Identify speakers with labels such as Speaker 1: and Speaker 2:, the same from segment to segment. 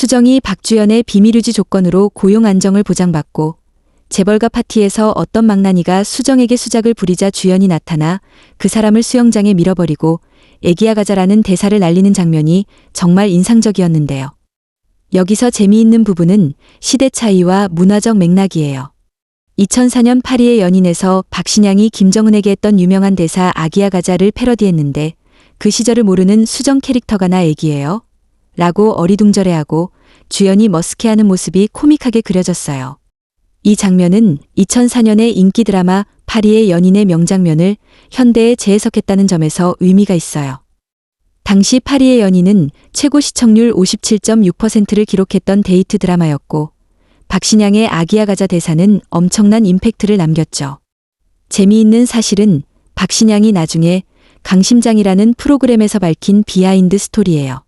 Speaker 1: 수정이 박주연의 비밀유지 조건으로 고용 안정을 보장받고 재벌가 파티에서 어떤 망나니가 수정에게 수작을 부리자 주연이 나타나 그 사람을 수영장에 밀어버리고 애기야 가자라는 대사를 날리는 장면이 정말 인상적이었는데요. 여기서 재미있는 부분은 시대 차이와 문화적 맥락이에요. 2004년 파리의 연인에서 박신양이 김정은에게 했던 유명한 대사 아기야 가자를 패러디했는데 그 시절을 모르는 수정 캐릭터가 나 애기예요? 라고 어리둥절해하고 주연이 머쓱해하는 모습이 코믹하게 그려졌어요. 이 장면은 2004년의 인기 드라마 파리의 연인의 명장면을 현대에 재해석했다는 점에서 의미가 있어요. 당시 파리의 연인은 최고 시청률 57.6%를 기록했던 데이트 드라마였고 박신양의 아기야 가자 대사는 엄청난 임팩트를 남겼죠. 재미있는 사실은 박신양이 나중에 강심장이라는 프로그램에서 밝힌 비하인드 스토리예요.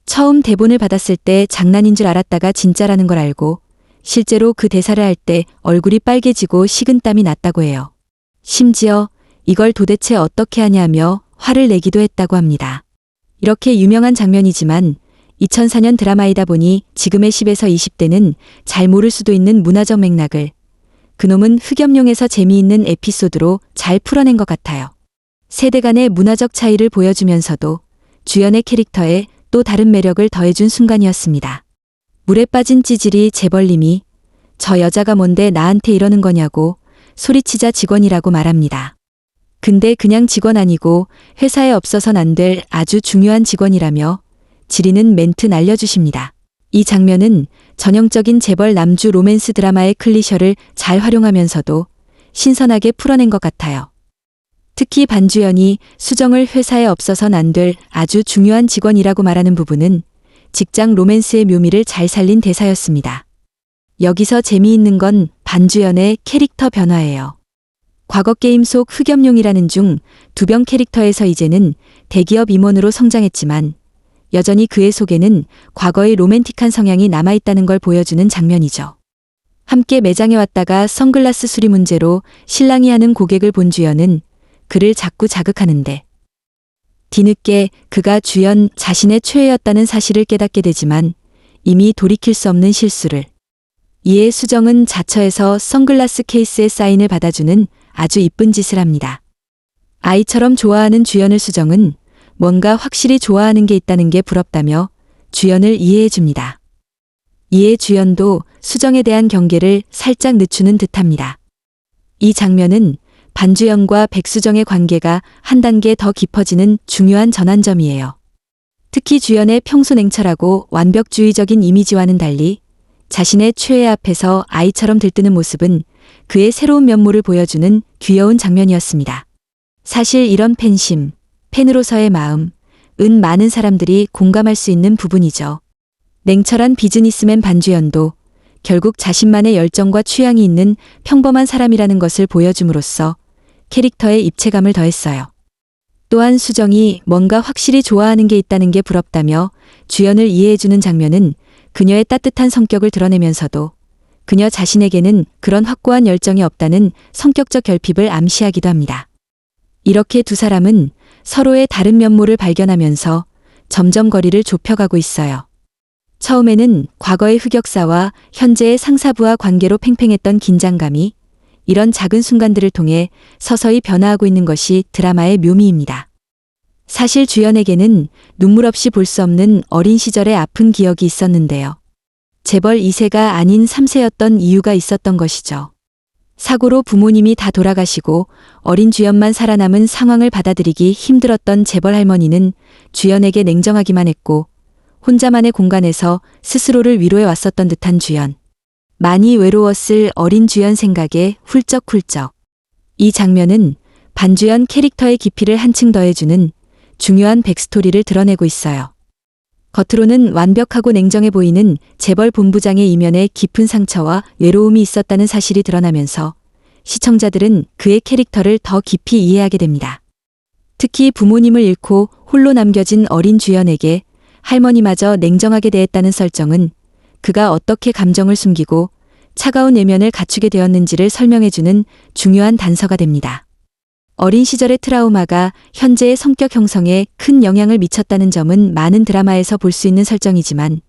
Speaker 1: 처음 대본을 받았을 때 장난인 줄 알았다가 진짜라는 걸 알고 실제로 그 대사를 할 때 얼굴이 빨개지고 식은땀이 났다고 해요. 심지어 이걸 도대체 어떻게 하냐며 화를 내기도 했다고 합니다. 이렇게 유명한 장면이지만 2004년 드라마이다 보니 지금의 10에서 20대는 잘 모를 수도 있는 문화적 맥락을 그놈은 흑염룡에서 재미있는 에피소드로 잘 풀어낸 것 같아요. 세대 간의 문화적 차이를 보여주면서도 주연의 캐릭터에 또 다른 매력을 더해준 순간이었습니다. 물에 빠진 찌질이 재벌님이 저 여자가 뭔데 나한테 이러는 거냐고 소리치자 직원이라고 말합니다. 근데 그냥 직원 아니고 회사에 없어선 안 될 아주 중요한 직원이라며 지리는 멘트 날려주십니다. 이 장면은 전형적인 재벌 남주 로맨스 드라마의 클리셔를 잘 활용하면서도 신선하게 풀어낸 것 같아요. 특히 반주연이 수정을 회사에 없어선 안 될 아주 중요한 직원이라고 말하는 부분은 직장 로맨스의 묘미를 잘 살린 대사였습니다. 여기서 재미있는 건 반주연의 캐릭터 변화예요. 과거 게임 속 흑염룡이라는 중 두병 캐릭터에서 이제는 대기업 임원으로 성장했지만 여전히 그의 속에는 과거의 로맨틱한 성향이 남아있다는 걸 보여주는 장면이죠. 함께 매장에 왔다가 선글라스 수리 문제로 실랑이 하는 고객을 본 주연은 그를 자꾸 자극하는데 뒤늦게 그가 주연 자신의 최애였다는 사실을 깨닫게 되지만 이미 돌이킬 수 없는 실수를. 이에 수정은 자처에서 선글라스 케이스에 사인을 받아주는 아주 이쁜 짓을 합니다. 아이처럼 좋아하는 주연을 수정은 뭔가 확실히 좋아하는 게 있다는 게 부럽다며 주연을 이해해 줍니다. 이에 주연도 수정에 대한 경계를 살짝 늦추는 듯합니다. 이 장면은 반주연과 백수정의 관계가 한 단계 더 깊어지는 중요한 전환점이에요. 특히 주연의 평소 냉철하고 완벽주의적인 이미지와는 달리 자신의 최애 앞에서 아이처럼 들뜨는 모습은 그의 새로운 면모를 보여주는 귀여운 장면이었습니다. 사실 이런 팬심, 팬으로서의 마음, 많은 사람들이 공감할 수 있는 부분이죠. 냉철한 비즈니스맨 반주연도 결국 자신만의 열정과 취향이 있는 평범한 사람이라는 것을 보여줌으로써 캐릭터에 입체감을 더했어요. 또한 수정이 뭔가 확실히 좋아하는 게 있다는 게 부럽다며 주연을 이해해주는 장면은 그녀의 따뜻한 성격을 드러내면서도 그녀 자신에게는 그런 확고한 열정이 없다는 성격적 결핍을 암시하기도 합니다. 이렇게 두 사람은 서로의 다른 면모를 발견하면서 점점 거리를 좁혀가고 있어요. 처음에는 과거의 흑역사와 현재의 상사부와 관계로 팽팽했던 긴장감이 이런 작은 순간들을 통해 서서히 변화하고 있는 것이 드라마의 묘미입니다. 사실 주연에게는 눈물 없이 볼 수 없는 어린 시절의 아픈 기억이 있었는데요. 재벌 2세가 아닌 3세였던 이유가 있었던 것이죠. 사고로 부모님이 다 돌아가시고 어린 주연만 살아남은 상황을 받아들이기 힘들었던 재벌 할머니는 주연에게 냉정하기만 했고 혼자만의 공간에서 스스로를 위로해 왔었던 듯한 주연. 많이 외로웠을 어린 주연 생각에 훌쩍훌쩍. 이 장면은 반주연 캐릭터의 깊이를 한층 더해주는 중요한 백스토리를 드러내고 있어요. 겉으로는 완벽하고 냉정해 보이는 재벌 본부장의 이면에 깊은 상처와 외로움이 있었다는 사실이 드러나면서 시청자들은 그의 캐릭터를 더 깊이 이해하게 됩니다. 특히 부모님을 잃고 홀로 남겨진 어린 주연에게 할머니마저 냉정하게 대했다는 설정은 그가 어떻게 감정을 숨기고 차가운 내면을 갖추게 되었는지를 설명해주는 중요한 단서가 됩니다. 어린 시절의 트라우마가 현재의 성격 형성에 큰 영향을 미쳤다는 점은 많은 드라마에서 볼 수 있는 설정이지만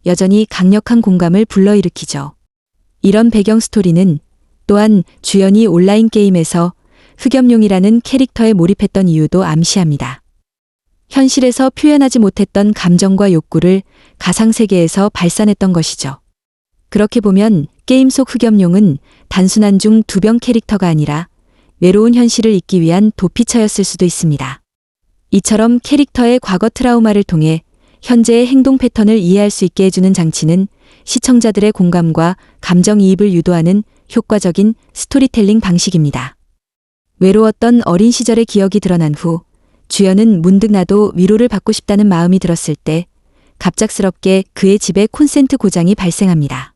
Speaker 1: 여전히 강력한 공감을 불러일으키죠. 이런 배경 스토리는 또한 주연이 온라인 게임에서 흑염룡이라는 캐릭터에 몰입했던 이유도 암시합니다. 현실에서 표현하지 못했던 감정과 욕구를 가상세계에서 발산했던 것이죠. 그렇게 보면 게임 속 흑염룡은 단순한 중 두병 캐릭터가 아니라 외로운 현실을 잊기 위한 도피처였을 수도 있습니다. 이처럼 캐릭터의 과거 트라우마를 통해 현재의 행동 패턴을 이해할 수 있게 해주는 장치는 시청자들의 공감과 감정이입을 유도하는 효과적인 스토리텔링 방식입니다. 외로웠던 어린 시절의 기억이 드러난 후 주연은 문득 나도 위로를 받고 싶다는 마음이 들었을 때 갑작스럽게 그의 집에 콘센트 고장이 발생합니다.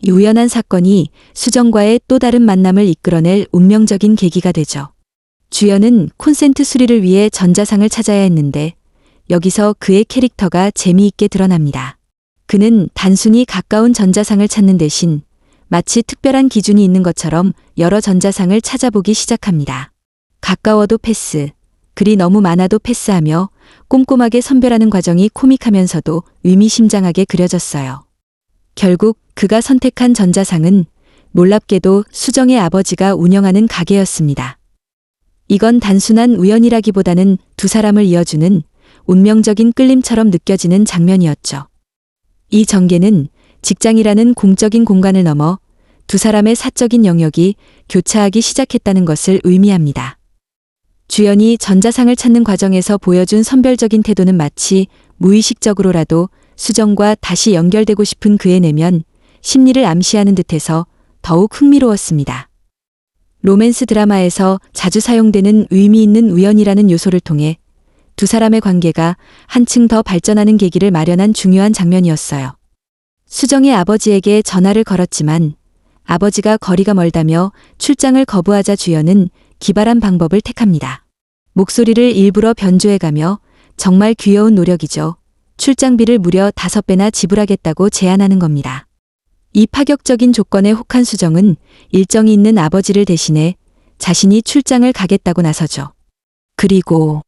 Speaker 1: 이 우연한 사건이 수정과의 또 다른 만남을 이끌어낼 운명적인 계기가 되죠. 주연은 콘센트 수리를 위해 전자상을 찾아야 했는데 여기서 그의 캐릭터가 재미있게 드러납니다. 그는 단순히 가까운 전자상을 찾는 대신 마치 특별한 기준이 있는 것처럼 여러 전자상을 찾아보기 시작합니다. 가까워도 패스, 글이 너무 많아도 패스하며 꼼꼼하게 선별하는 과정이 코믹하면서도 의미심장하게 그려졌어요. 결국 그가 선택한 전자상은 놀랍게도 수정의 아버지가 운영하는 가게였습니다. 이건 단순한 우연이라기보다는 두 사람을 이어주는 운명적인 끌림처럼 느껴지는 장면이었죠. 이 전개는 직장이라는 공적인 공간을 넘어 두 사람의 사적인 영역이 교차하기 시작했다는 것을 의미합니다. 주연이 전자상을 찾는 과정에서 보여준 선별적인 태도는 마치 무의식적으로라도 수정과 다시 연결되고 싶은 그의 내면, 심리를 암시하는 듯해서 더욱 흥미로웠습니다. 로맨스 드라마에서 자주 사용되는 의미 있는 우연이라는 요소를 통해 두 사람의 관계가 한층 더 발전하는 계기를 마련한 중요한 장면이었어요. 수정의 아버지에게 전화를 걸었지만 아버지가 거리가 멀다며 출장을 거부하자 주연은 기발한 방법을 택합니다. 목소리를 일부러 변조해가며 정말 귀여운 노력이죠. 출장비를 무려 5배나 지불하겠다고 제안하는 겁니다. 이 파격적인 조건에 혹한 수정은 일정이 있는 아버지를 대신해 자신이 출장을 가겠다고 나서죠. 그리고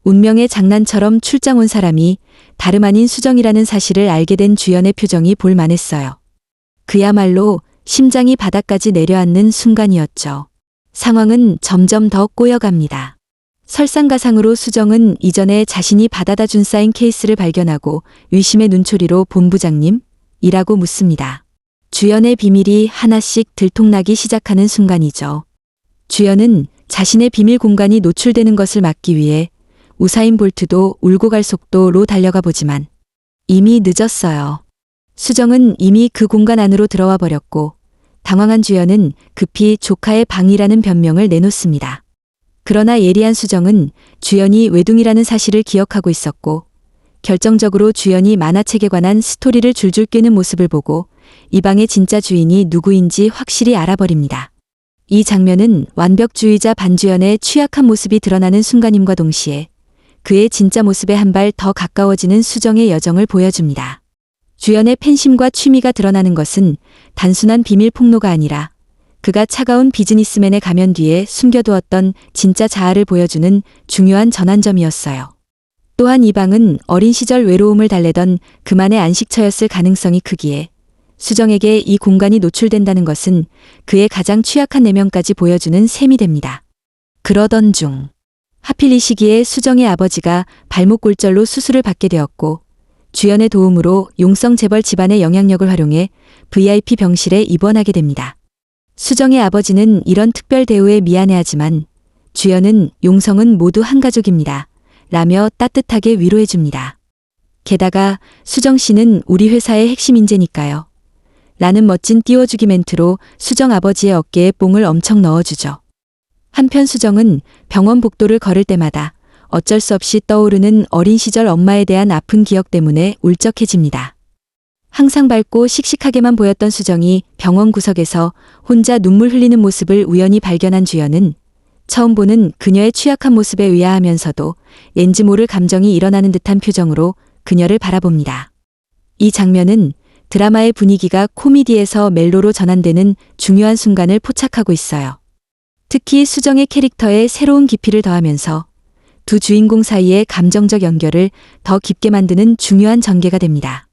Speaker 1: 운명의 장난처럼 출장 온 사람이 다름 아닌 수정이라는 사실을 알게 된 주연의 표정이 볼만했어요. 그야말로 심장이 바닥까지 내려앉는 순간이었죠. 상황은 점점 더 꼬여갑니다. 설상가상으로 수정은 이전에 자신이 받아다 준 사인 케이스를 발견하고 의심의 눈초리로 본부장님? 이라고 묻습니다. 주연의 비밀이 하나씩 들통나기 시작하는 순간이죠. 주연은 자신의 비밀 공간이 노출되는 것을 막기 위해 우사인 볼트도 울고 갈 속도로 달려가 보지만 이미 늦었어요. 수정은 이미 그 공간 안으로 들어와 버렸고 당황한 주연은 급히 조카의 방이라는 변명을 내놓습니다. 그러나 예리한 수정은 주연이 외둥이라는 사실을 기억하고 있었고 결정적으로 주연이 만화책에 관한 스토리를 줄줄 꿰는 모습을 보고 이 방의 진짜 주인이 누구인지 확실히 알아버립니다. 이 장면은 완벽주의자 반주연의 취약한 모습이 드러나는 순간임과 동시에 그의 진짜 모습에 한 발 더 가까워지는 수정의 여정을 보여줍니다. 주연의 팬심과 취미가 드러나는 것은 단순한 비밀 폭로가 아니라 그가 차가운 비즈니스맨의 가면 뒤에 숨겨두었던 진짜 자아를 보여주는 중요한 전환점이었어요. 또한 이 방은 어린 시절 외로움을 달래던 그만의 안식처였을 가능성이 크기에 수정에게 이 공간이 노출된다는 것은 그의 가장 취약한 내면까지 보여주는 셈이 됩니다. 그러던 중 하필 이 시기에 수정의 아버지가 발목 골절로 수술을 받게 되었고 주연의 도움으로 용성 재벌 집안의 영향력을 활용해 VIP 병실에 입원하게 됩니다. 수정의 아버지는 이런 특별 대우에 미안해하지만 주연은 용성은 모두 한 가족입니다. 라며 따뜻하게 위로해줍니다. 게다가 수정 씨는 우리 회사의 핵심 인재니까요. 라는 멋진 띄워주기 멘트로 수정 아버지의 어깨에 뽕을 엄청 넣어주죠. 한편 수정은 병원 복도를 걸을 때마다 어쩔 수 없이 떠오르는 어린 시절 엄마에 대한 아픈 기억 때문에 울적해집니다. 항상 밝고 씩씩하게만 보였던 수정이 병원 구석에서 혼자 눈물 흘리는 모습을 우연히 발견한 주연은 처음 보는 그녀의 취약한 모습에 의아하면서도 왠지 모를 감정이 일어나는 듯한 표정으로 그녀를 바라봅니다. 이 장면은 드라마의 분위기가 코미디에서 멜로로 전환되는 중요한 순간을 포착하고 있어요. 특히 수정의 캐릭터에 새로운 깊이를 더하면서 두 주인공 사이의 감정적 연결을 더 깊게 만드는 중요한 전개가 됩니다.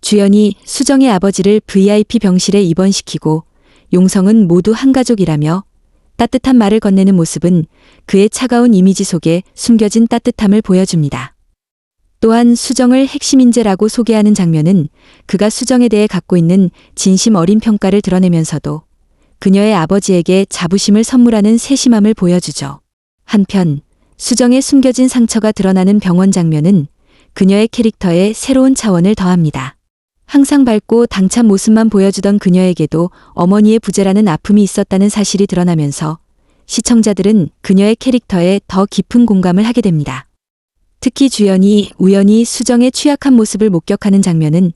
Speaker 1: 주연이 수정의 아버지를 VIP 병실에 입원시키고 용성은 모두 한 가족이라며 따뜻한 말을 건네는 모습은 그의 차가운 이미지 속에 숨겨진 따뜻함을 보여줍니다. 또한 수정을 핵심 인재라고 소개하는 장면은 그가 수정에 대해 갖고 있는 진심 어린 평가를 드러내면서도 그녀의 아버지에게 자부심을 선물하는 세심함을 보여주죠. 한편 수정의 숨겨진 상처가 드러나는 병원 장면은 그녀의 캐릭터에 새로운 차원을 더합니다. 항상 밝고 당찬 모습만 보여주던 그녀에게도 어머니의 부재라는 아픔이 있었다는 사실이 드러나면서 시청자들은 그녀의 캐릭터에 더 깊은 공감을 하게 됩니다. 특히 주연이 우연히 수정의 취약한 모습을 목격하는 장면은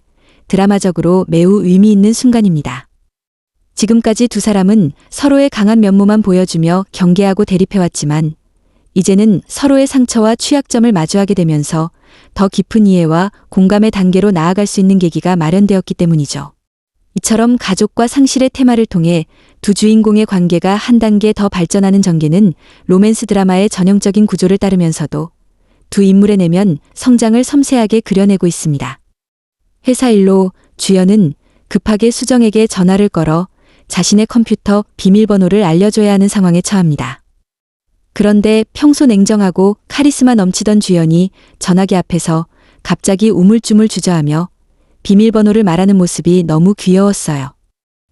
Speaker 1: 드라마적으로 매우 의미 있는 순간입니다. 지금까지 두 사람은 서로의 강한 면모만 보여주며 경계하고 대립해왔지만 이제는 서로의 상처와 취약점을 마주하게 되면서 더 깊은 이해와 공감의 단계로 나아갈 수 있는 계기가 마련되었기 때문이죠. 이처럼 가족과 상실의 테마를 통해 두 주인공의 관계가 한 단계 더 발전하는 전개는 로맨스 드라마의 전형적인 구조를 따르면서도 두 인물의 내면 성장을 섬세하게 그려내고 있습니다. 회사 일로 주연은 급하게 수정에게 전화를 걸어 자신의 컴퓨터 비밀번호를 알려줘야 하는 상황에 처합니다. 그런데 평소 냉정하고 카리스마 넘치던 주연이 전화기 앞에서 갑자기 우물쭈물 주저하며 비밀번호를 말하는 모습이 너무 귀여웠어요.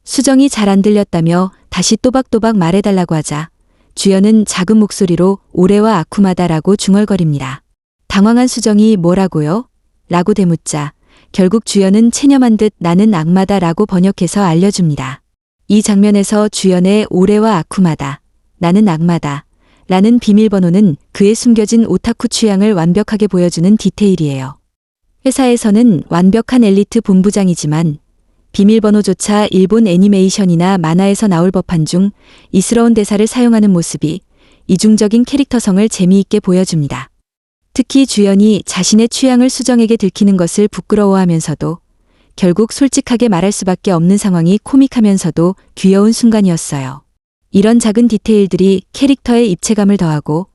Speaker 1: 수정이 잘 안 들렸다며 다시 또박또박 말해달라고 하자 주연은 작은 목소리로 올해와 아쿠마다라고 중얼거립니다. 당황한 수정이 뭐라고요? 라고 되묻자 결국 주연은 체념한 듯 나는 악마다라고 번역해서 알려줍니다. 이 장면에서 주연의 올해와 아쿠마다, 나는 악마다 라는 비밀번호는 그의 숨겨진 오타쿠 취향을 완벽하게 보여주는 디테일이에요. 회사에서는 완벽한 엘리트 본부장이지만 비밀번호조차 일본 애니메이션이나 만화에서 나올 법한 중 이스러운 대사를 사용하는 모습이 이중적인 캐릭터성을 재미있게 보여줍니다. 특히 주연이 자신의 취향을 수정에게 들키는 것을 부끄러워하면서도 결국 솔직하게 말할 수밖에 없는 상황이 코믹하면서도 귀여운 순간이었어요. 이런 작은 디테일들이 캐릭터의 입체감을 더하고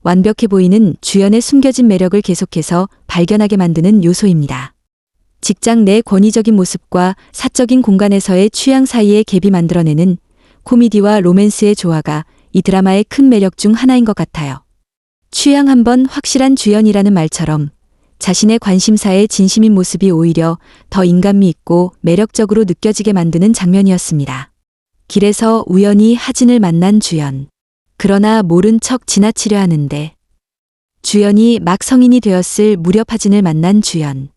Speaker 1: 완벽해 보이는 주연의 숨겨진 매력을 계속해서 발견하게 만드는 요소입니다. 직장 내 권위적인 모습과 사적인 공간에서의 취향 사이의 갭이 만들어내는 코미디와 로맨스의 조화가 이 드라마의 큰 매력 중 하나인 것 같아요. 취향 한번 확실한 주연이라는 말처럼 자신의 관심사에 진심인 모습이 오히려 더 인간미 있고 매력적으로 느껴지게 만드는 장면이었습니다. 길에서 우연히 하진을 만난 주연. 그러나 모른 척 지나치려 하는데 주연이 막 성인이 되었을 무렵 하진을 만난 주연.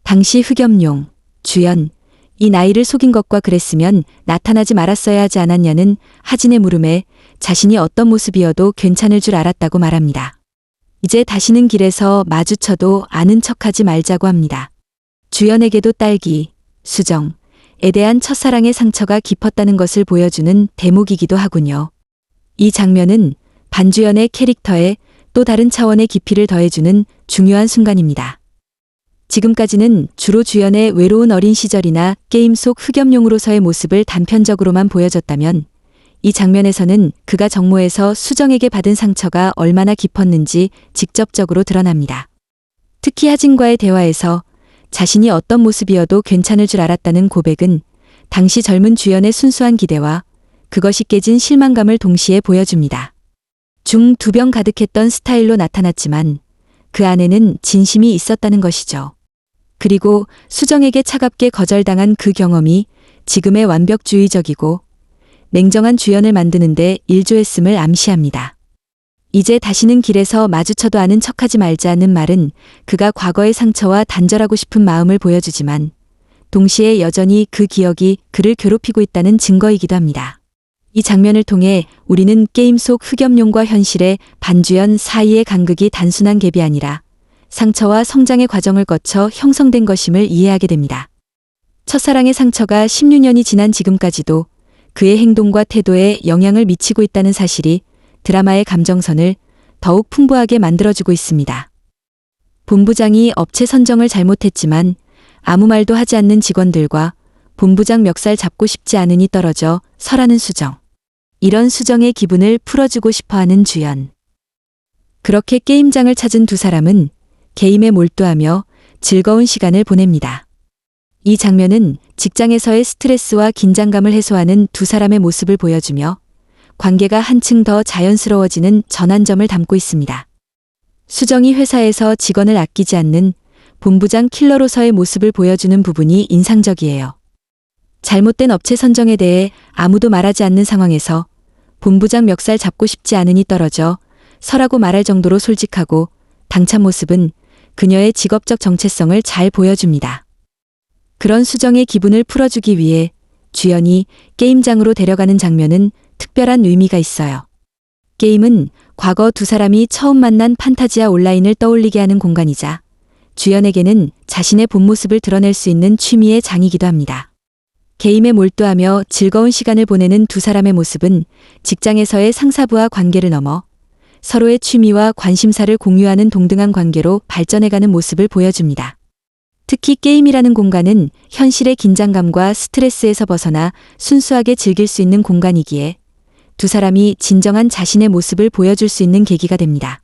Speaker 1: 당시 흑염룡. 주연. 이 나이를 속인 것과 그랬으면 나타나지 말았어야 하지 않았냐는 하진의 물음에 자신이 어떤 모습이어도 괜찮을 줄 알았다고 말합니다. 이제 다시는 길에서 마주쳐도 아는 척하지 말자고 합니다. 주연에게도 딸기, 수정에 대한 첫사랑의 상처가 깊었다는 것을 보여주는 대목이기도 하군요. 이 장면은 반주연의 캐릭터에 또 다른 차원의 깊이를 더해주는 중요한 순간입니다. 지금까지는 주로 주연의 외로운 어린 시절이나 게임 속 흑염룡으로서의 모습을 단편적으로만 보여줬다면 이 장면에서는 그가 정모에서 수정에게 받은 상처가 얼마나 깊었는지 직접적으로 드러납니다. 특히 하진과의 대화에서 자신이 어떤 모습이어도 괜찮을 줄 알았다는 고백은 당시 젊은 주연의 순수한 기대와 그것이 깨진 실망감을 동시에 보여줍니다. 중 두 병 가득했던 스타일로 나타났지만 그 안에는 진심이 있었다는 것이죠. 그리고 수정에게 차갑게 거절당한 그 경험이 지금의 완벽주의적이고 냉정한 주연을 만드는데 일조했음을 암시합니다. 이제 다시는 길에서 마주쳐도 아는 척하지 말자는 말은 그가 과거의 상처와 단절하고 싶은 마음을 보여주지만 동시에 여전히 그 기억이 그를 괴롭히고 있다는 증거이기도 합니다. 이 장면을 통해 우리는 게임 속 흑염룡과 현실의 반주연 사이의 간극이 단순한 갭이 아니라 상처와 성장의 과정을 거쳐 형성된 것임을 이해하게 됩니다. 첫사랑의 상처가 16년이 지난 지금까지도 그의 행동과 태도에 영향을 미치고 있다는 사실이 드라마의 감정선을 더욱 풍부하게 만들어주고 있습니다. 본부장이 업체 선정을 잘못했지만 아무 말도 하지 않는 직원들과 본부장 멱살 잡고 싶지 않으니 떨어져 설하는 수정. 이런 수정의 기분을 풀어주고 싶어하는 주연. 그렇게 게임장을 찾은 두 사람은 게임에 몰두하며 즐거운 시간을 보냅니다. 이 장면은 직장에서의 스트레스와 긴장감을 해소하는 두 사람의 모습을 보여주며 관계가 한층 더 자연스러워지는 전환점을 담고 있습니다. 수정이 회사에서 직원을 아끼지 않는 본부장 킬러로서의 모습을 보여주는 부분이 인상적이에요. 잘못된 업체 선정에 대해 아무도 말하지 않는 상황에서 본부장 멱살 잡고 싶지 않으니 떨어져 서라고 말할 정도로 솔직하고 당찬 모습은 그녀의 직업적 정체성을 잘 보여줍니다. 그런 수정의 기분을 풀어주기 위해 주연이 게임장으로 데려가는 장면은 특별한 의미가 있어요. 게임은 과거 두 사람이 처음 만난 판타지아 온라인을 떠올리게 하는 공간이자 주연에게는 자신의 본 모습을 드러낼 수 있는 취미의 장이기도 합니다. 게임에 몰두하며 즐거운 시간을 보내는 두 사람의 모습은 직장에서의 상사부와 관계를 넘어 서로의 취미와 관심사를 공유하는 동등한 관계로 발전해가는 모습을 보여줍니다. 특히 게임이라는 공간은 현실의 긴장감과 스트레스에서 벗어나 순수하게 즐길 수 있는 공간이기에 두 사람이 진정한 자신의 모습을 보여줄 수 있는 계기가 됩니다.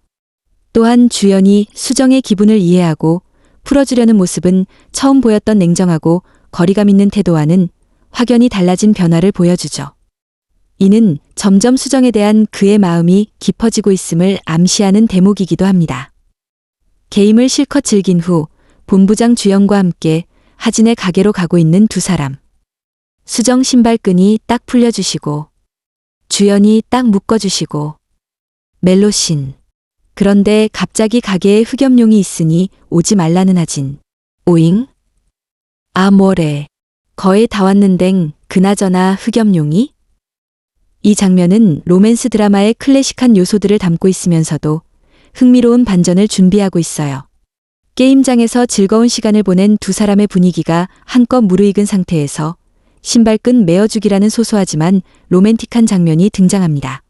Speaker 1: 또한 주연이 수정의 기분을 이해하고 풀어주려는 모습은 처음 보였던 냉정하고 거리감 있는 태도와는 확연히 달라진 변화를 보여주죠. 이는 점점 수정에 대한 그의 마음이 깊어지고 있음을 암시하는 대목이기도 합니다. 게임을 실컷 즐긴 후 본부장 주연과 함께 하진의 가게로 가고 있는 두 사람. 수정 신발끈이 딱 풀려주시고 주연이 딱 묶어주시고 멜로신. 그런데 갑자기 가게에 흑염룡이 있으니 오지 말라는 하진. 오잉? 아 뭐래. 거의 다 왔는댕 그나저나 흑염룡이? 이 장면은 로맨스 드라마의 클래식한 요소들을 담고 있으면서도 흥미로운 반전을 준비하고 있어요. 게임장에서 즐거운 시간을 보낸 두 사람의 분위기가 한껏 무르익은 상태에서 신발끈 메어주기라는 소소하지만 로맨틱한 장면이 등장합니다.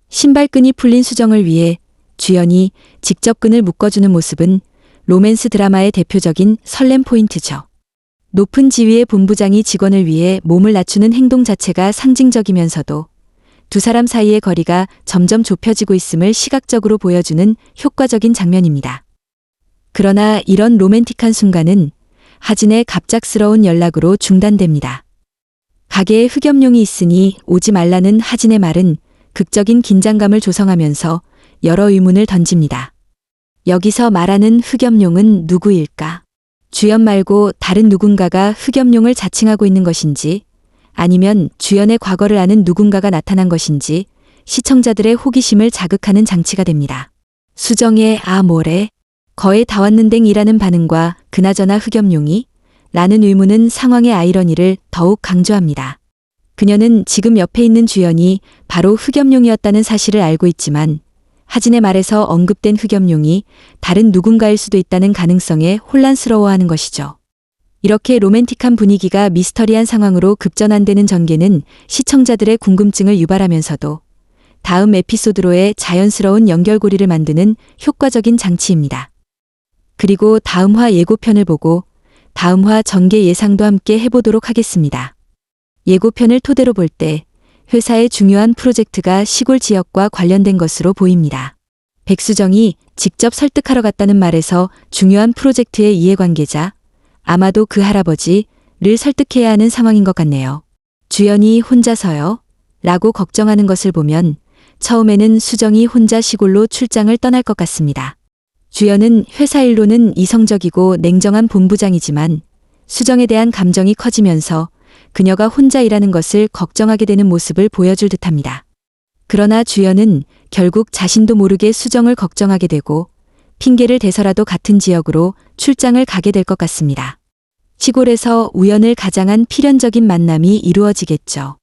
Speaker 1: 신발끈이 풀린 수정을 위해 주연이 직접 끈을 묶어주는 모습은 로맨스 드라마의 대표적인 설렘 포인트죠. 높은 지위의 본부장이 직원을 위해 몸을 낮추는 행동 자체가 상징적이면서도 두 사람 사이의 거리가 점점 좁혀지고 있음을 시각적으로 보여주는 효과적인 장면입니다. 그러나 이런 로맨틱한 순간은 하진의 갑작스러운 연락으로 중단됩니다. 가게에 흑염룡이 있으니 오지 말라는 하진의 말은 극적인 긴장감을 조성하면서 여러 의문을 던집니다. 여기서 말하는 흑염룡은 누구일까? 주연 말고 다른 누군가가 흑염룡을 자칭하고 있는 것인지 아니면 주연의 과거를 아는 누군가가 나타난 것인지 시청자들의 호기심을 자극하는 장치가 됩니다. 수정의 아 뭐래? 거의 다 왔는댕이라는 반응과 그나저나 흑염룡이? 라는 의문은 상황의 아이러니를 더욱 강조합니다. 그녀는 지금 옆에 있는 주연이 바로 흑염룡이었다는 사실을 알고 있지만 하진의 말에서 언급된 흑염룡이 다른 누군가일 수도 있다는 가능성에 혼란스러워하는 것이죠. 이렇게 로맨틱한 분위기가 미스터리한 상황으로 급전환되는 전개는 시청자들의 궁금증을 유발하면서도 다음 에피소드로의 자연스러운 연결고리를 만드는 효과적인 장치입니다. 그리고 다음화 예고편을 보고 다음화 전개 예상도 함께 해보도록 하겠습니다. 예고편을 토대로 볼 때 회사의 중요한 프로젝트가 시골 지역과 관련된 것으로 보입니다. 백수정이 직접 설득하러 갔다는 말에서 중요한 프로젝트의 이해관계자, 아마도 그 할아버지를 설득해야 하는 상황인 것 같네요. 주연이 혼자서요? 라고 걱정하는 것을 보면 처음에는 수정이 혼자 시골로 출장을 떠날 것 같습니다. 주연은 회사 일로는 이성적이고 냉정한 본부장이지만 수정에 대한 감정이 커지면서 그녀가 혼자 일하는 것을 걱정하게 되는 모습을 보여줄 듯합니다. 그러나 주연은 결국 자신도 모르게 수정을 걱정하게 되고 핑계를 대서라도 같은 지역으로 출장을 가게 될 것 같습니다. 시골에서 우연을 가장한 필연적인 만남이 이루어지겠죠.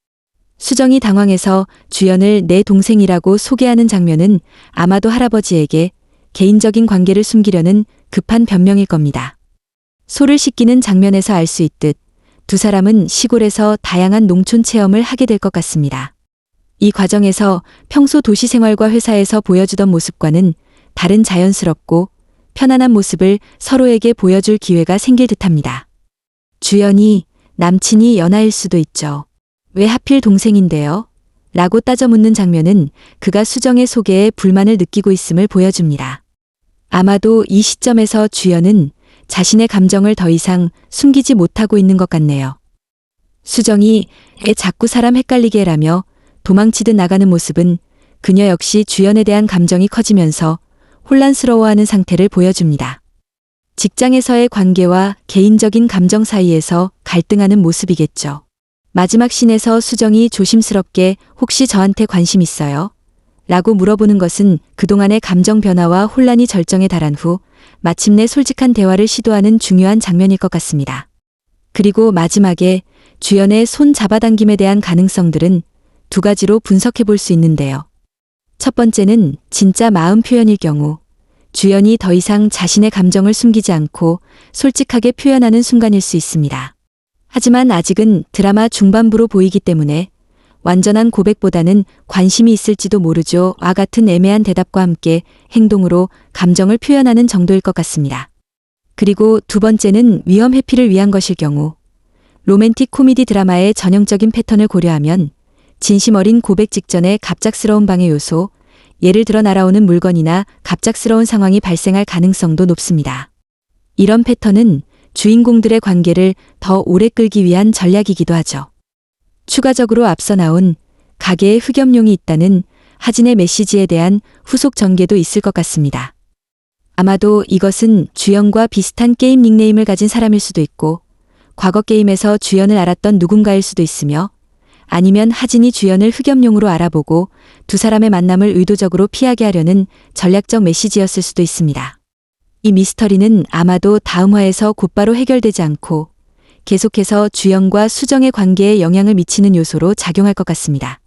Speaker 1: 수정이 당황해서 주연을 내 동생이라고 소개하는 장면은 아마도 할아버지에게 개인적인 관계를 숨기려는 급한 변명일 겁니다. 소를 씻기는 장면에서 알 수 있듯 두 사람은 시골에서 다양한 농촌 체험을 하게 될 것 같습니다. 이 과정에서 평소 도시 생활과 회사에서 보여주던 모습과는 다른 자연스럽고 편안한 모습을 서로에게 보여줄 기회가 생길 듯합니다. 주연이 남친이 연하일 수도 있죠. 왜 하필 동생인데요? 라고 따져 묻는 장면은 그가 수정의 소개에 불만을 느끼고 있음을 보여줍니다. 아마도 이 시점에서 주연은 자신의 감정을 더 이상 숨기지 못하고 있는 것 같네요. 수정이 애 자꾸 사람 헷갈리게 해라며 도망치듯 나가는 모습은 그녀 역시 주연에 대한 감정이 커지면서 혼란스러워하는 상태를 보여줍니다. 직장에서의 관계와 개인적인 감정 사이에서 갈등하는 모습이겠죠. 마지막 씬에서 수정이 조심스럽게 혹시 저한테 관심 있어요? 라고 물어보는 것은 그동안의 감정 변화와 혼란이 절정에 달한 후 마침내 솔직한 대화를 시도하는 중요한 장면일 것 같습니다. 그리고 마지막에 주연의 손 잡아당김에 대한 가능성들은 두 가지로 분석해 볼 수 있는데요. 첫 번째는 진짜 마음 표현일 경우 주연이 더 이상 자신의 감정을 숨기지 않고 솔직하게 표현하는 순간일 수 있습니다. 하지만 아직은 드라마 중반부로 보이기 때문에 완전한 고백보다는 관심이 있을지도 모르죠와 같은 애매한 대답과 함께 행동으로 감정을 표현하는 정도일 것 같습니다. 그리고 두 번째는 위험 회피를 위한 것일 경우 로맨틱 코미디 드라마의 전형적인 패턴을 고려하면 진심 어린 고백 직전에 갑작스러운 방해 요소, 예를 들어 날아오는 물건이나 갑작스러운 상황이 발생할 가능성도 높습니다. 이런 패턴은 주인공들의 관계를 더 오래 끌기 위한 전략이기도 하죠. 추가적으로 앞서 나온 가게에 흑염룡이 있다는 하진의 메시지에 대한 후속 전개도 있을 것 같습니다. 아마도 이것은 주연과 비슷한 게임 닉네임을 가진 사람일 수도 있고 과거 게임에서 주연을 알았던 누군가일 수도 있으며 아니면 하진이 주연을 흑염룡으로 알아보고 두 사람의 만남을 의도적으로 피하게 하려는 전략적 메시지였을 수도 있습니다. 이 미스터리는 아마도 다음 화에서 곧바로 해결되지 않고 계속해서 주연과 수정의 관계에 영향을 미치는 요소로 작용할 것 같습니다.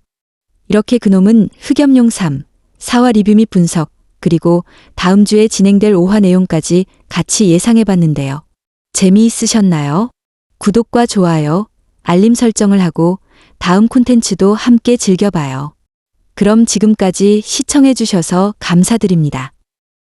Speaker 1: 이렇게 그놈은 흑염룡 3, 4화 리뷰 및 분석, 그리고 다음 주에 진행될 5화 내용까지 같이 예상해봤는데요. 재미있으셨나요? 구독과 좋아요, 알림 설정을 하고 다음 콘텐츠도 함께 즐겨봐요. 그럼 지금까지 시청해주셔서 감사드립니다.